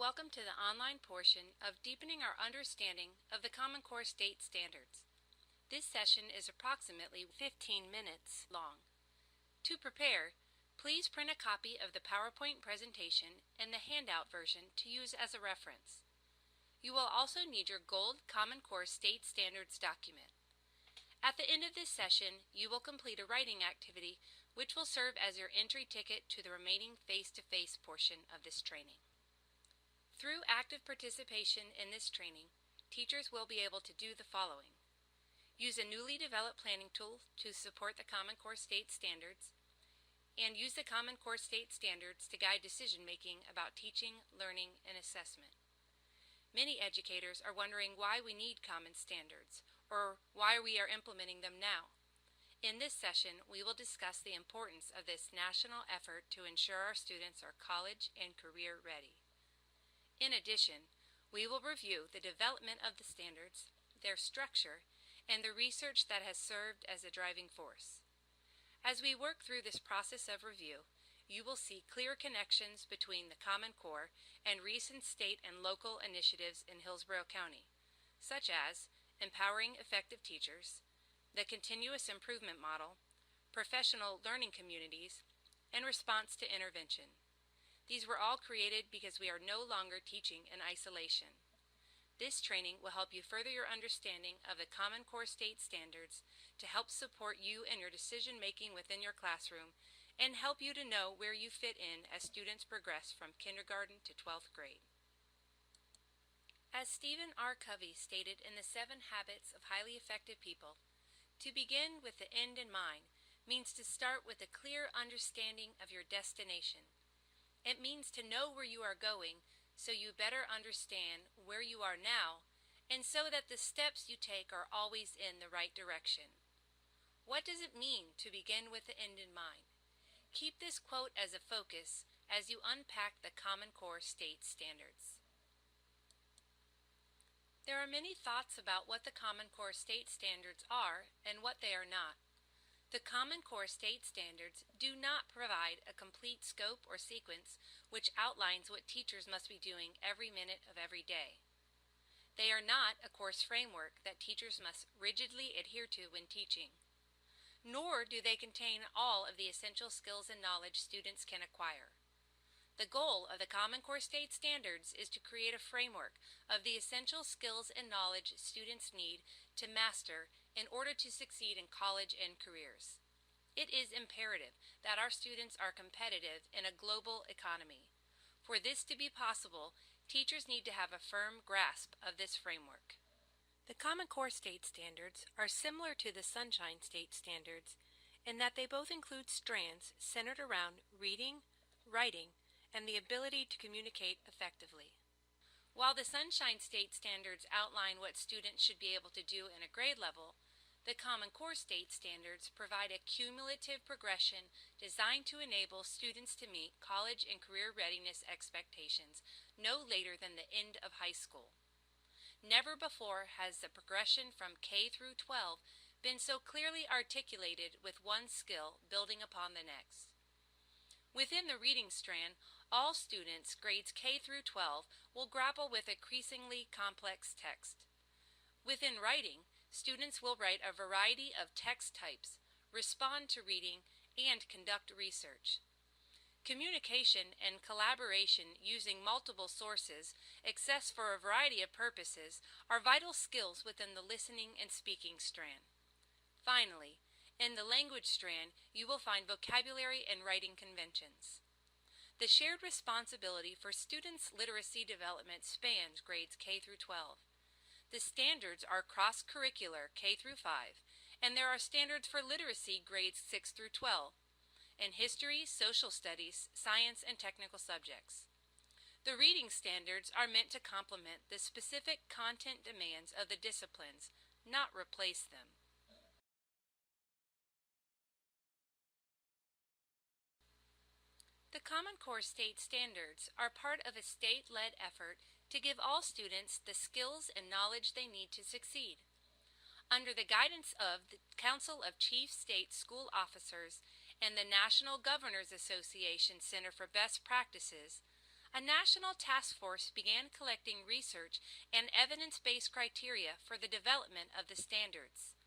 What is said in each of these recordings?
Welcome to the online portion of Deepening Our Understanding of the Common Core State Standards. This session is approximately 15 minutes long. To prepare, please print a copy of the PowerPoint presentation and the handout version to use as a reference. You will also need your gold Common Core State Standards document. At the end of this session, you will complete a writing activity which will serve as your entry ticket to the remaining face-to-face portion of this training. Through active participation in this training, teachers will be able to do the following: use a newly developed planning tool to support the Common Core State Standards, and use the Common Core State Standards to guide decision-making about teaching, learning, and assessment. Many educators are wondering why we need common standards, or why we are implementing them now. In this session, we will discuss the importance of this national effort to ensure our students are college and career ready. In addition, we will review the development of the standards, their structure, and the research that has served as a driving force. As we work through this process of review, you will see clear connections between the Common Core and recent state and local initiatives in Hillsborough County, such as empowering effective teachers, the continuous improvement model, professional learning communities, and response to intervention. These were all created because we are no longer teaching in isolation. This training will help you further your understanding of the Common Core State Standards to help support you in your decision-making within your classroom and help you to know where you fit in as students progress from kindergarten to 12th grade. As Stephen R. Covey stated in the 7 Habits of Highly Effective People, to begin with the end in mind means to start with a clear understanding of your destination. It means to know where you are going so you better understand where you are now and so that the steps you take are always in the right direction. What does it mean to begin with the end in mind? Keep this quote as a focus as you unpack the Common Core State Standards. There are many thoughts about what the Common Core State Standards are and what they are not. The Common Core State Standards do not provide a complete scope or sequence which outlines what teachers must be doing every minute of every day. They are not a course framework that teachers must rigidly adhere to when teaching. Nor do they contain all of the essential skills and knowledge students can acquire. The goal of the Common Core State Standards is to create a framework of the essential skills and knowledge students need to master in order to succeed in college and careers. It is imperative that our students are competitive in a global economy. For this to be possible, teachers need to have a firm grasp of this framework. The Common Core State Standards are similar to the Sunshine State Standards in that they both include strands centered around reading, writing, and the ability to communicate effectively. While the Sunshine State Standards outline what students should be able to do in a grade level, the Common Core State Standards provide a cumulative progression designed to enable students to meet college and career readiness expectations no later than the end of high school. Never before has the progression from K through 12 been so clearly articulated with one skill building upon the next. Within the reading strand, all students grades K through 12 will grapple with increasingly complex text. Within writing, students will write a variety of text types, respond to reading, and conduct research. Communication and collaboration using multiple sources, accessed for a variety of purposes, are vital skills within the listening and speaking strand. Finally, in the language strand, you will find vocabulary and writing conventions. The shared responsibility for students' literacy development spans grades K through 12. The standards are cross-curricular K through 5, and there are standards for literacy grades 6 through 12, in history, social studies, science, and technical subjects. The reading standards are meant to complement the specific content demands of the disciplines, not replace them. The Common Core State Standards are part of a state-led effort to give all students the skills and knowledge they need to succeed. Under the guidance of the Council of Chief State School Officers and the National Governors Association Center for Best Practices, a national task force began collecting research and evidence-based criteria for the development of the standards.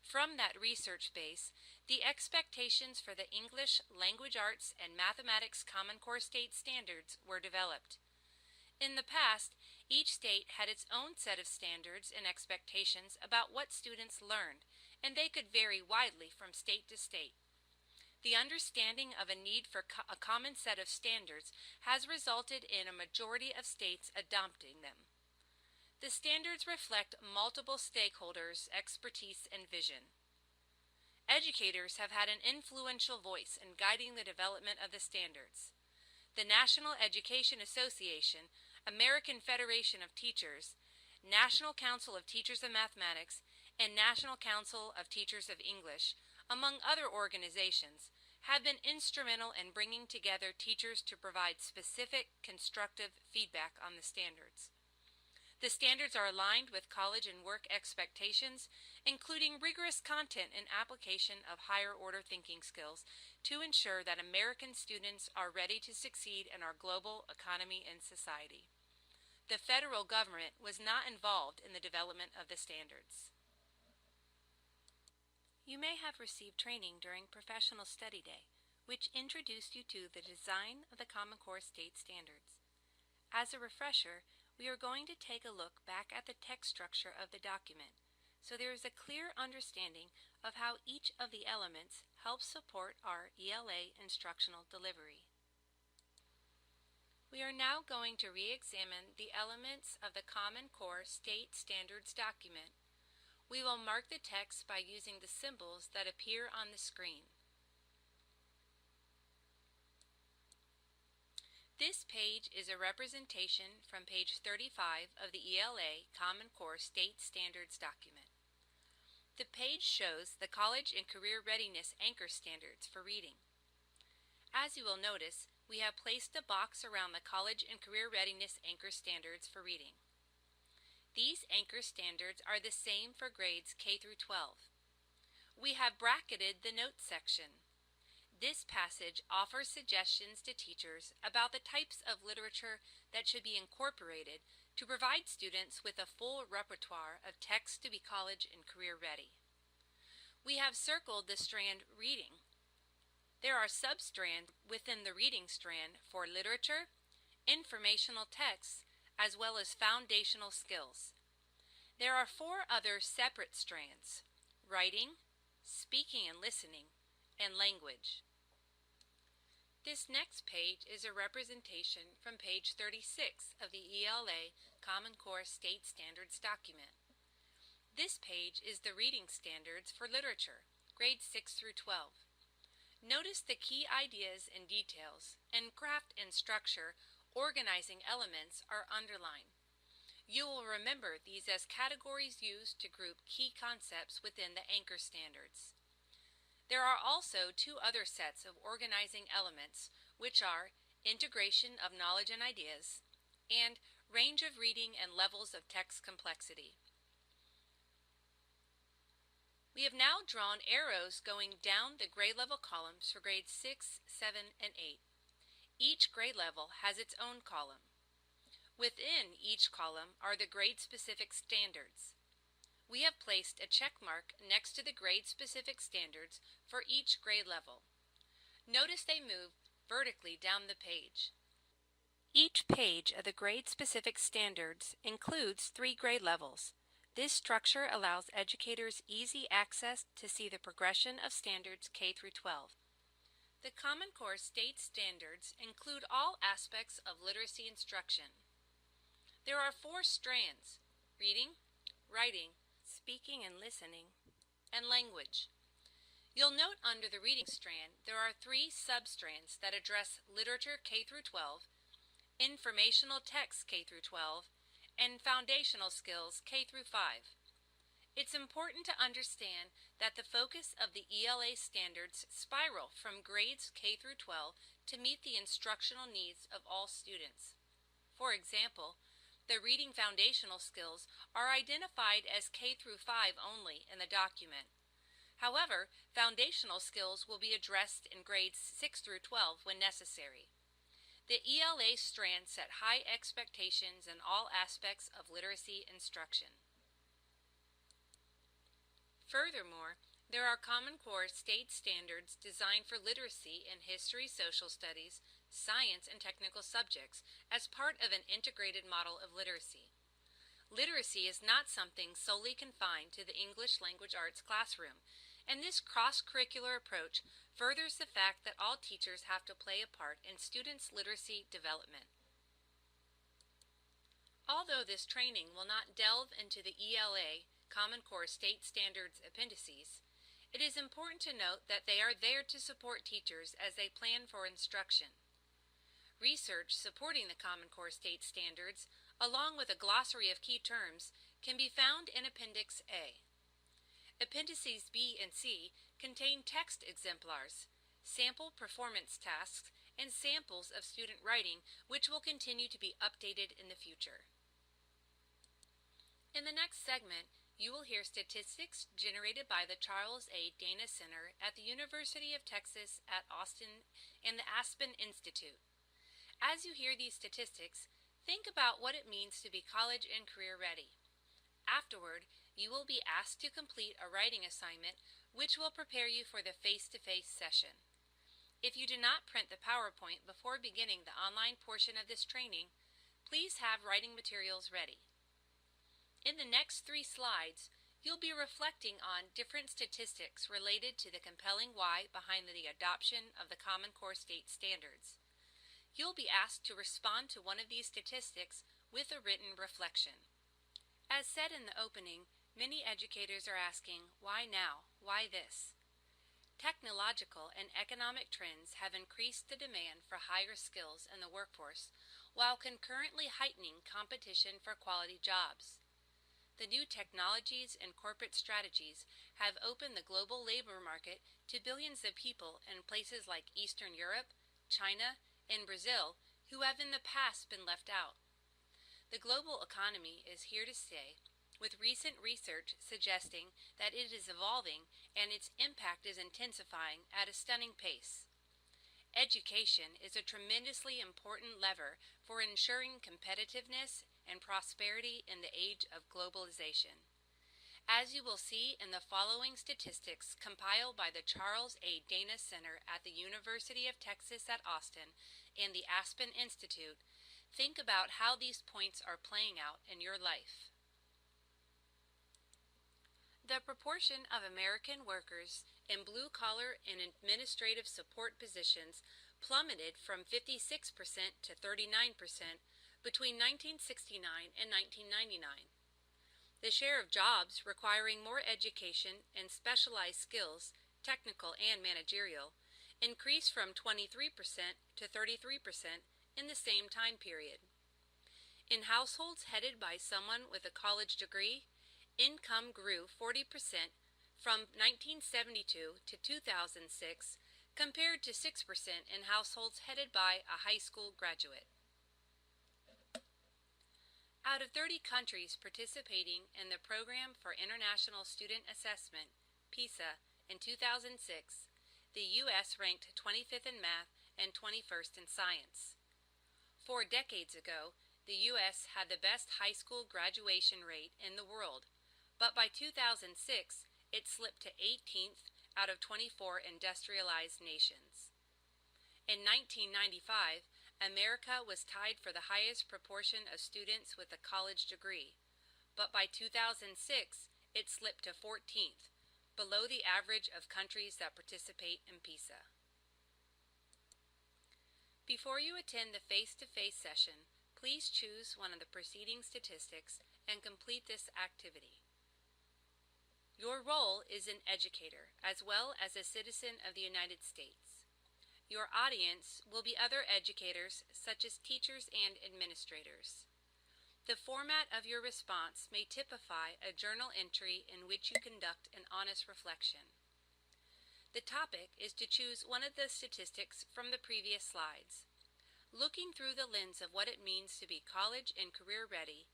From that research base, the expectations for the English, Language Arts, and Mathematics Common Core State Standards were developed. In the past, each state had its own set of standards and expectations about what students learned, and they could vary widely from state to state. The understanding of a need for a common set of standards has resulted in a majority of states adopting them. The standards reflect multiple stakeholders' expertise and vision. Educators have had an influential voice in guiding the development of the standards. The National Education Association, American Federation of Teachers, National Council of Teachers of Mathematics, and National Council of Teachers of English, among other organizations, have been instrumental in bringing together teachers to provide specific, constructive feedback on the standards. The standards are aligned with college and work expectations, including rigorous content and application of higher-order thinking skills to ensure that American students are ready to succeed in our global economy and society. The federal government was not involved in the development of the standards. You may have received training during Professional Study Day, which introduced you to the design of the Common Core State Standards. As a refresher, we are going to take a look back at the text structure of the document, so there is a clear understanding of how each of the elements helps support our ELA instructional delivery. We are now going to re-examine the elements of the Common Core State Standards document. We will mark the text by using the symbols that appear on the screen. This page is a representation from page 35 of the ELA Common Core State Standards document. The page shows the College and Career Readiness Anchor Standards for reading. As you will notice, we have placed a box around the College and Career Readiness Anchor Standards for reading. These anchor standards are the same for grades K through 12. We have bracketed the notes section. This passage offers suggestions to teachers about the types of literature that should be incorporated to provide students with a full repertoire of texts to be college and career ready. We have circled the strand reading. There are substrands within the reading strand for literature, informational texts, as well as foundational skills. There are 4 other separate strands: writing, speaking and listening, and language. This next page is a representation from page 36 of the ELA Common Core State Standards document. This page is the reading standards for literature, grades 6 through 12. Notice the key ideas and details, and craft and structure organizing elements are underlined. You will remember these as categories used to group key concepts within the anchor standards. There are also 2 other sets of organizing elements, which are integration of knowledge and ideas and range of reading and levels of text complexity. We have now drawn arrows going down the grade level columns for grades 6, 7, and 8. Each grade level has its own column. Within each column are the grade-specific standards. We have placed a check mark next to the grade-specific standards for each grade level. Notice they move vertically down the page. Each page of the grade-specific standards includes 3 grade levels. This structure allows educators easy access to see the progression of standards K through 12. The Common Core State Standards include all aspects of literacy instruction. There are 4 strands: reading, writing, speaking and listening, and language. You'll note under the reading strand there are 3 substrands that address literature K through 12, informational text K through 12, and foundational skills K through 5. It's important to understand that the focus of the ELA standards spiral from grades K through 12 to meet the instructional needs of all students. For example, the reading foundational skills are identified as K through 5 only in the document. However, foundational skills will be addressed in grades 6 through 12 when necessary. The ELA strand set high expectations in all aspects of literacy instruction. Furthermore, there are Common Core state standards designed for literacy in history, social studies, science, and technical subjects as part of an integrated model of literacy. Literacy is not something solely confined to the English language arts classroom, and this cross-curricular approach furthers the fact that all teachers have to play a part in students' literacy development. Although this training will not delve into the ELA Common Core State Standards appendices, it is important to note that they are there to support teachers as they plan for instruction. Research supporting the Common Core State Standards, along with a glossary of key terms, can be found in Appendix A. Appendices B and C contain text exemplars, sample performance tasks, and samples of student writing, which will continue to be updated in the future. In the next segment, you will hear statistics generated by the Charles A. Dana Center at the University of Texas at Austin and the Aspen Institute. As you hear these statistics, think about what it means to be college and career ready. Afterward, you will be asked to complete a writing assignment which will prepare you for the face-to-face session. If you do not print the PowerPoint before beginning the online portion of this training, please have writing materials ready. In the next 3 slides, you'll be reflecting on different statistics related to the compelling why behind the adoption of the Common Core State Standards. You'll be asked to respond to one of these statistics with a written reflection. As said in the opening, many educators are asking, why now? Why this? Technological and economic trends have increased the demand for higher skills in the workforce, while concurrently heightening competition for quality jobs. The new technologies and corporate strategies have opened the global labor market to billions of people in places like Eastern Europe, China, and Brazil, who have in the past been left out. The global economy is here to stay, with recent research suggesting that it is evolving and its impact is intensifying at a stunning pace. Education is a tremendously important lever for ensuring competitiveness and prosperity in the age of globalization. As you will see in the following statistics compiled by the Charles A. Dana Center at the University of Texas at Austin and the Aspen Institute, think about how these points are playing out in your life. The proportion of American workers in blue-collar and administrative support positions plummeted from 56% to 39% between 1969 and 1999. The share of jobs requiring more education and specialized skills, technical and managerial, increased from 23% to 33% in the same time period. In households headed by someone with a college degree, income grew 40% from 1972 to 2006, compared to 6% in households headed by a high school graduate. Out of 30 countries participating in the Program for International Student Assessment, PISA, in 2006, the U.S. ranked 25th in math and 21st in science. 4 decades ago, the U.S. had the best high school graduation rate in the world, but by 2006, it slipped to 18th out of 24 industrialized nations. In 1995, America was tied for the highest proportion of students with a college degree, but by 2006, it slipped to 14th, below the average of countries that participate in PISA. Before you attend the face-to-face session, please choose one of the preceding statistics and complete this activity. Your role is an educator, as well as a citizen of the United States. Your audience will be other educators, such as teachers and administrators. The format of your response may typify a journal entry in which you conduct an honest reflection. The topic is to choose one of the statistics from the previous slides. Looking through the lens of what it means to be college and career ready,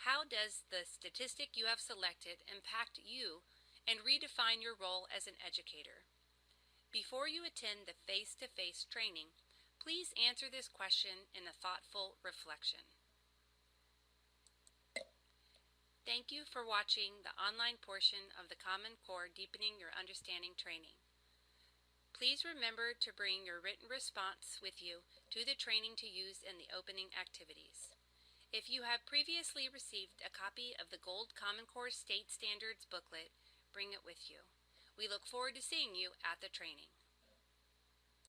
how does the statistic you have selected impact you and redefine your role as an educator? Before you attend the face-to-face training, Please answer this question in a thoughtful reflection. Thank you for watching the online portion of the Common Core Deepening Your Understanding training. Please remember to bring your written response with you to the training to use in the opening activities. If you have previously received a copy of the Gold Common Core State Standards booklet, bring it with you. We look forward to seeing you at the training.